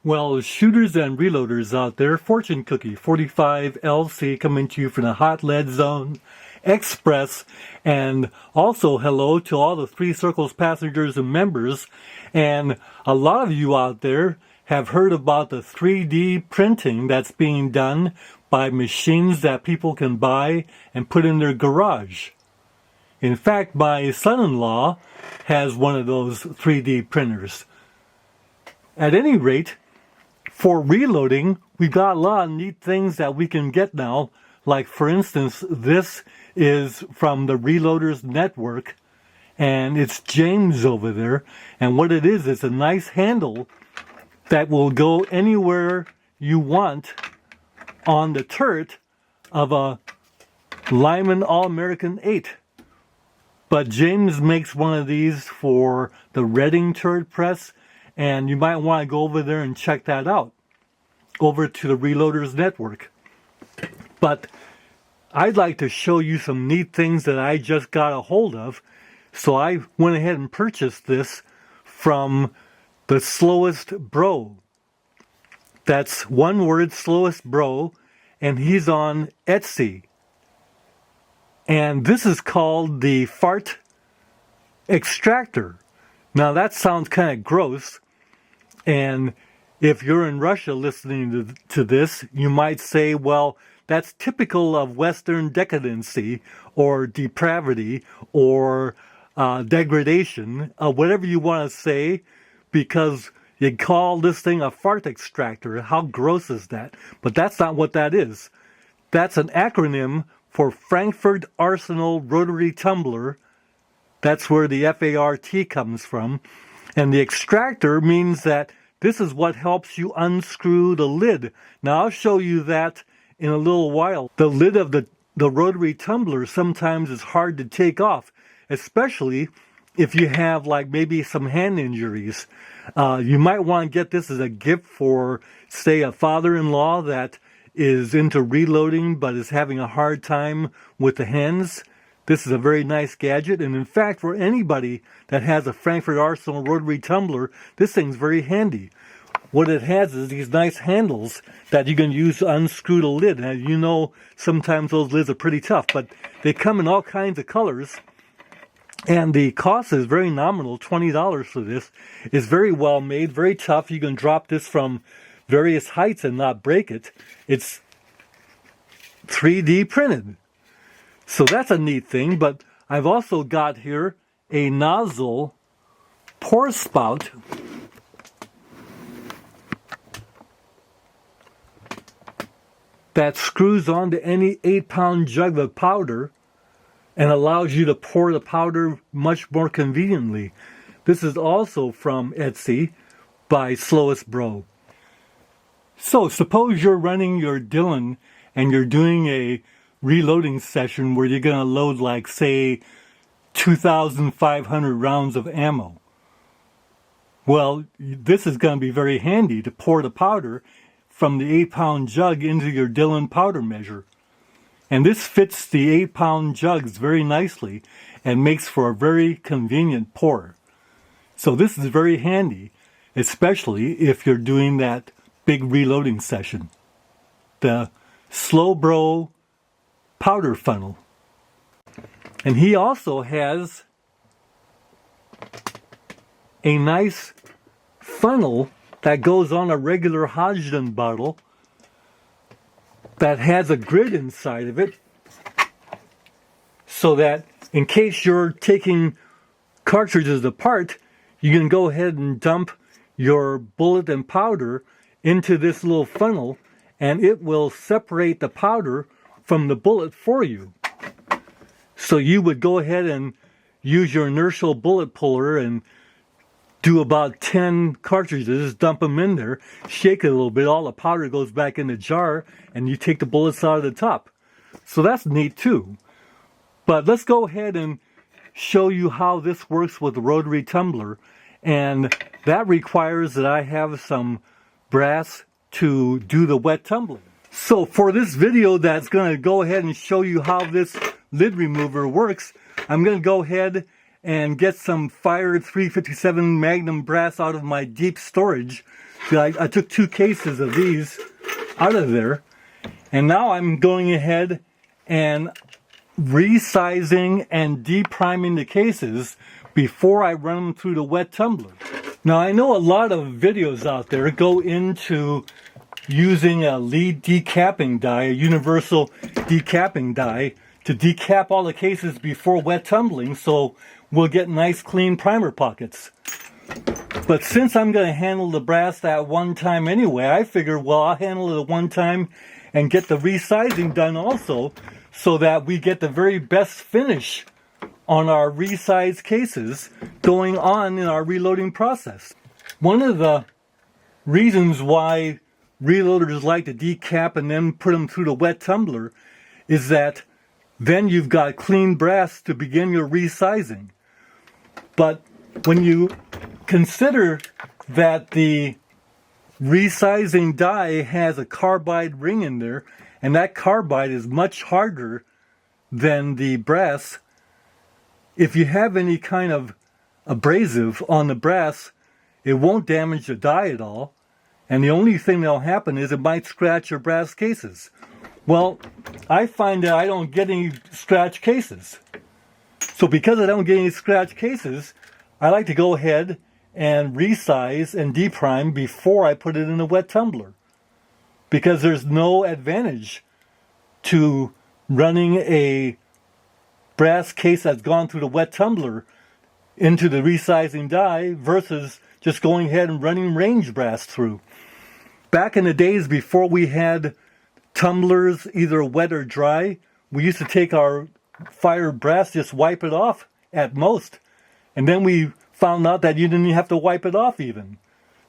Well, shooters and reloaders out there, Fortune Cookie 45LC coming to you from the Hot Lead Zone Express, and also hello to all the Three Circles passengers and members. And a lot of you out there have heard about the 3D printing that's being done by machines that people can buy and put in their garage. In fact, my son-in-law has one of those 3D printers. At any rate, for reloading, we've got a lot of neat things that we can get now. Like, for instance, this is from the Reloaders Network, and it's James over there. And what it is, it's a nice handle that will go anywhere you want on the turret of a Lyman All-American 8. But James makes one of these for the Reading turret press, and you might want to go over there and check that out, over to the Reloaders Network. But I'd like to show you some neat things that I just got a hold of. So I went ahead and purchased this from the Slowest Bro. That's one word, Slowest Bro, and he's on Etsy. And this is called the Fart Extractor. Now that sounds kind of gross, and if you're in Russia listening to this, you might say, well, that's typical of Western decadency or depravity or degradation, whatever you want to say, because you call this thing a fart extractor. How gross is that? But that's not what that is. That's an acronym for Frankford Arsenal Rotary Tumbler. That's where the FART comes from. And the extractor means that this is what helps you unscrew the lid. Now I'll show you that in a little while. The lid of the rotary tumbler sometimes is hard to take off, especially if you have like maybe some hand injuries. You might want to get this as a gift for, say, a father-in-law that is into reloading but is having a hard time with the hands. This is a very nice gadget, and in fact, for anybody that has a Frankford Arsenal rotary tumbler, this thing's very handy. What it has is these nice handles that you can use to unscrew the lid. Now, you know, sometimes those lids are pretty tough, but they come in all kinds of colors, and the cost is very nominal, $20 for this. It's very well made, very tough. You can drop this from various heights and not break it. It's 3D printed. So that's a neat thing, but I've also got here a Nozzle pour spout that screws onto any 8-pound jug of powder and allows you to pour the powder much more conveniently. This is also from Etsy by Slowest Bro. So suppose you're running your Dillon and you're doing a reloading session where you're going to load, like, say, 2,500 rounds of ammo. Well, this is going to be very handy to pour the powder from the 8-pound jug into your Dillon powder measure. And this fits the 8-pound jugs very nicely and makes for a very convenient pour. So this is very handy, especially if you're doing that big reloading session. The Slow Bro powder funnel. And he also has a nice funnel that goes on a regular Hodgdon bottle that has a grid inside of it, so that in case you're taking cartridges apart, you can go ahead and dump your bullet and powder into this little funnel, and it will separate the powder from the bullet for you. So you would go ahead and use your inertial bullet puller and do about 10 cartridges, dump them in there, shake it a little bit, all the powder goes back in the jar, and you take the bullets out of the top. So that's neat too. But let's go ahead and show you how this works with the rotary tumbler, and that requires that I have some brass to do the wet tumbling. So for this video that's going to go ahead and show you how this lid remover works, I'm going to go ahead and get some fired 357 Magnum brass out of my deep storage I took 2 cases of these out of there, and now I'm going ahead and resizing and depriming the cases before I run them through the wet tumbler. Now I know a lot of videos out there go into using a lead decapping die, a universal decapping die, to decap all the cases before wet tumbling, so we'll get nice clean primer pockets. But since I'm going to handle the brass that one time anyway, I figure, well, I'll handle it one time and get the resizing done also, so that we get the very best finish on our resized cases going on in our reloading process. One of the reasons why reloaders like to decap and then put them through the wet tumbler is that then you've got clean brass to begin your resizing. But when you consider that the resizing die has a carbide ring in there, and that carbide is much harder than the brass, if you have any kind of abrasive on the brass, it won't damage the die at all, and the only thing that'll happen is it might scratch your brass cases. Well, I find that I don't get any scratch cases. So because I don't get any scratch cases, I like to go ahead and resize and deprime before I put it in a wet tumbler. Because there's no advantage to running a brass case that's gone through the wet tumbler into the resizing die versus just going ahead and running range brass through. Back in the days before we had tumblers, either wet or dry, we used to take our fired brass, just wipe it off at most. And then we found out that you didn't have to wipe it off even.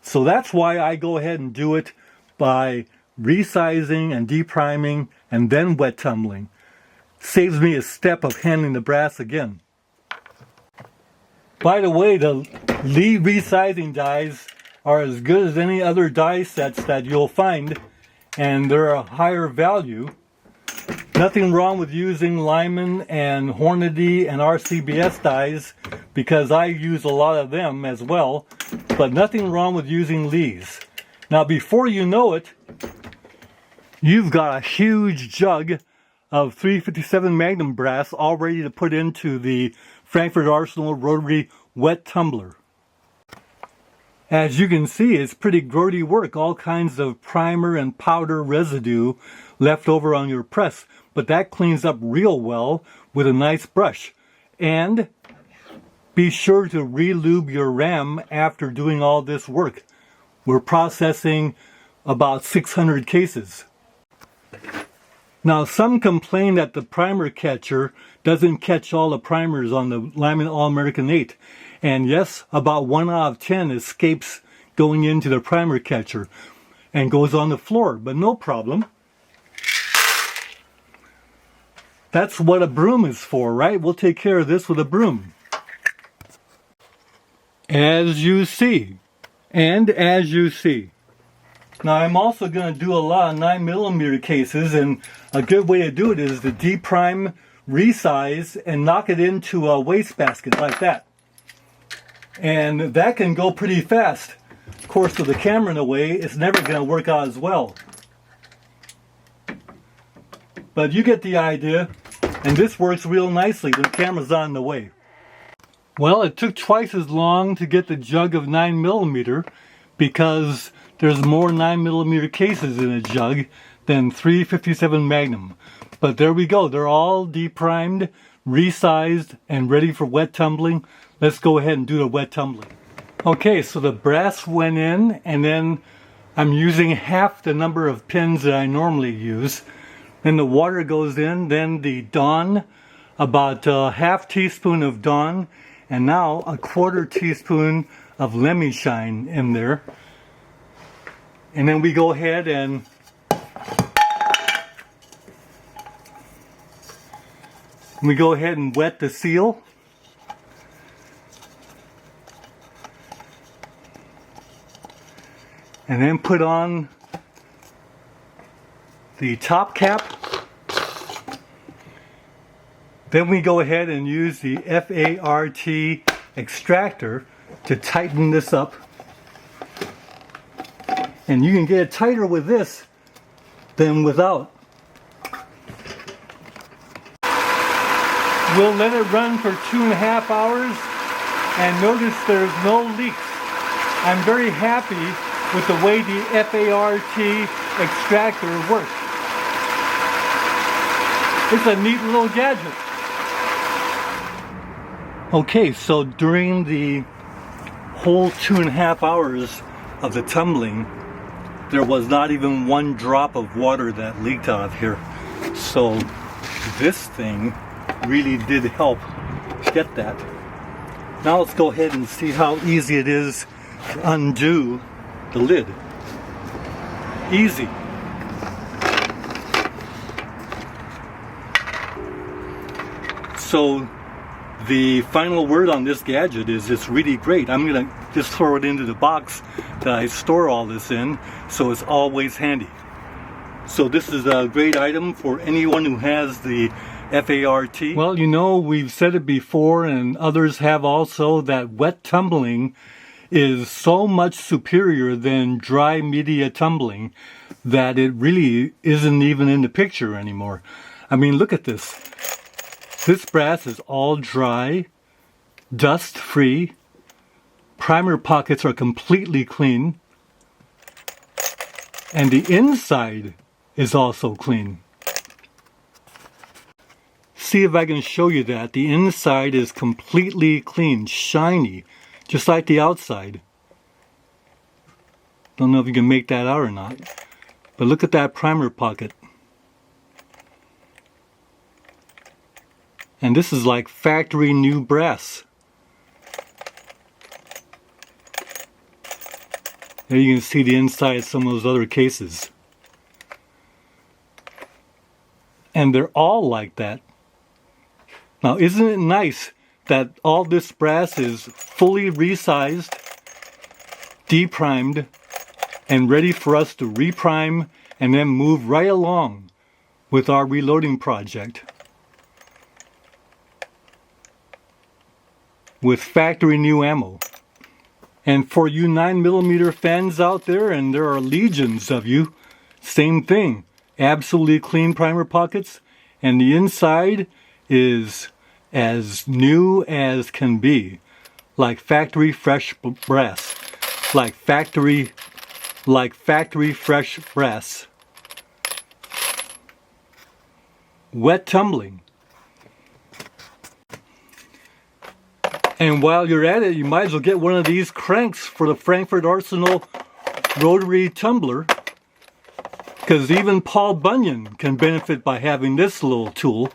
So that's why I go ahead and do it by resizing and depriming and then wet tumbling. Saves me a step of handling the brass again. By the way, the lead resizing dies are as good as any other die sets that you'll find, and they're a higher value. Nothing wrong with using Lyman and Hornady and RCBS dies, because I use a lot of them as well, but nothing wrong with using Lees. Now before you know it, you've got a huge jug of 357 Magnum brass all ready to put into the Frankford Arsenal Rotary wet tumbler. As you can see, it's pretty grody work, all kinds of primer and powder residue left over on your press, but that cleans up real well with a nice brush. And be sure to re-lube your ram after doing all this work. We're processing about 600 cases. Now, some complain that the primer catcher doesn't catch all the primers on the Lyman All-American 8. And yes, about 1 out of 10 escapes going into the primer catcher and goes on the floor, but no problem. That's what a broom is for, right? We'll take care of this with a broom. As you see, and as you see. Now I'm also going to do a lot of 9mm cases, and a good way to do it is to deprime, resize, and knock it into a wastebasket like that. And that can go pretty fast. Of course, with the camera in the way, it's never going to work out as well. But you get the idea, and this works real nicely when the camera's on the way. Well, it took twice as long to get the jug of 9mm because there's more 9mm cases in a jug than 357 Magnum. But there we go. They're all deprimed, resized, and ready for wet tumbling. Let's go ahead and do the wet tumbling. Okay, so the brass went in, and then I'm using half the number of pins that I normally use. Then the water goes in, then the Dawn, about a half teaspoon of Dawn, and now a 1/4 teaspoon of Lemmy Shine in there. And then we go ahead and wet the seal. And then put on the top cap. Then we go ahead and use the Fart extractor to tighten this up. And you can get it tighter with this than without. We'll let it run for 2.5 hours, and notice there's no leaks. I'm very happy with the way the Fart extractor works. It's a neat little gadget. Okay, so during the whole 2.5 hours of the tumbling, there was not even one drop of water that leaked out of here. So this thing really did help get that. Now let's go ahead and see how easy it is to undo the lid. Easy. So the final word on this gadget is it's really great. I'm gonna just throw it into the box that I store all this in, so it's always handy. So this is a great item for anyone who has the Fart. Well, you know, we've said it before and others have also, that wet tumbling is so much superior than dry media tumbling that it really isn't even in the picture anymore. I mean, look at this. This brass is all dry, dust free, primer pockets are completely clean, and the inside is also clean. See if I can show you that. The inside is completely clean, shiny, just like the outside. Don't know if you can make that out or not, but look at that primer pocket. And this is like factory new brass. There you can see the inside of some of those other cases. And they're all like that. Now, isn't it nice that all this brass is fully resized, deprimed, and ready for us to reprime and then move right along with our reloading project with factory new ammo. And for you 9mm fans out there, and there are legions of you, same thing. Absolutely clean primer pockets, and the inside is as new as can be, like factory fresh brass, like factory fresh brass. Wet tumbling. And while you're at it, you might as well get one of these cranks for the Frankford Arsenal Rotary Tumbler, because even Paul Bunyan can benefit by having this little tool.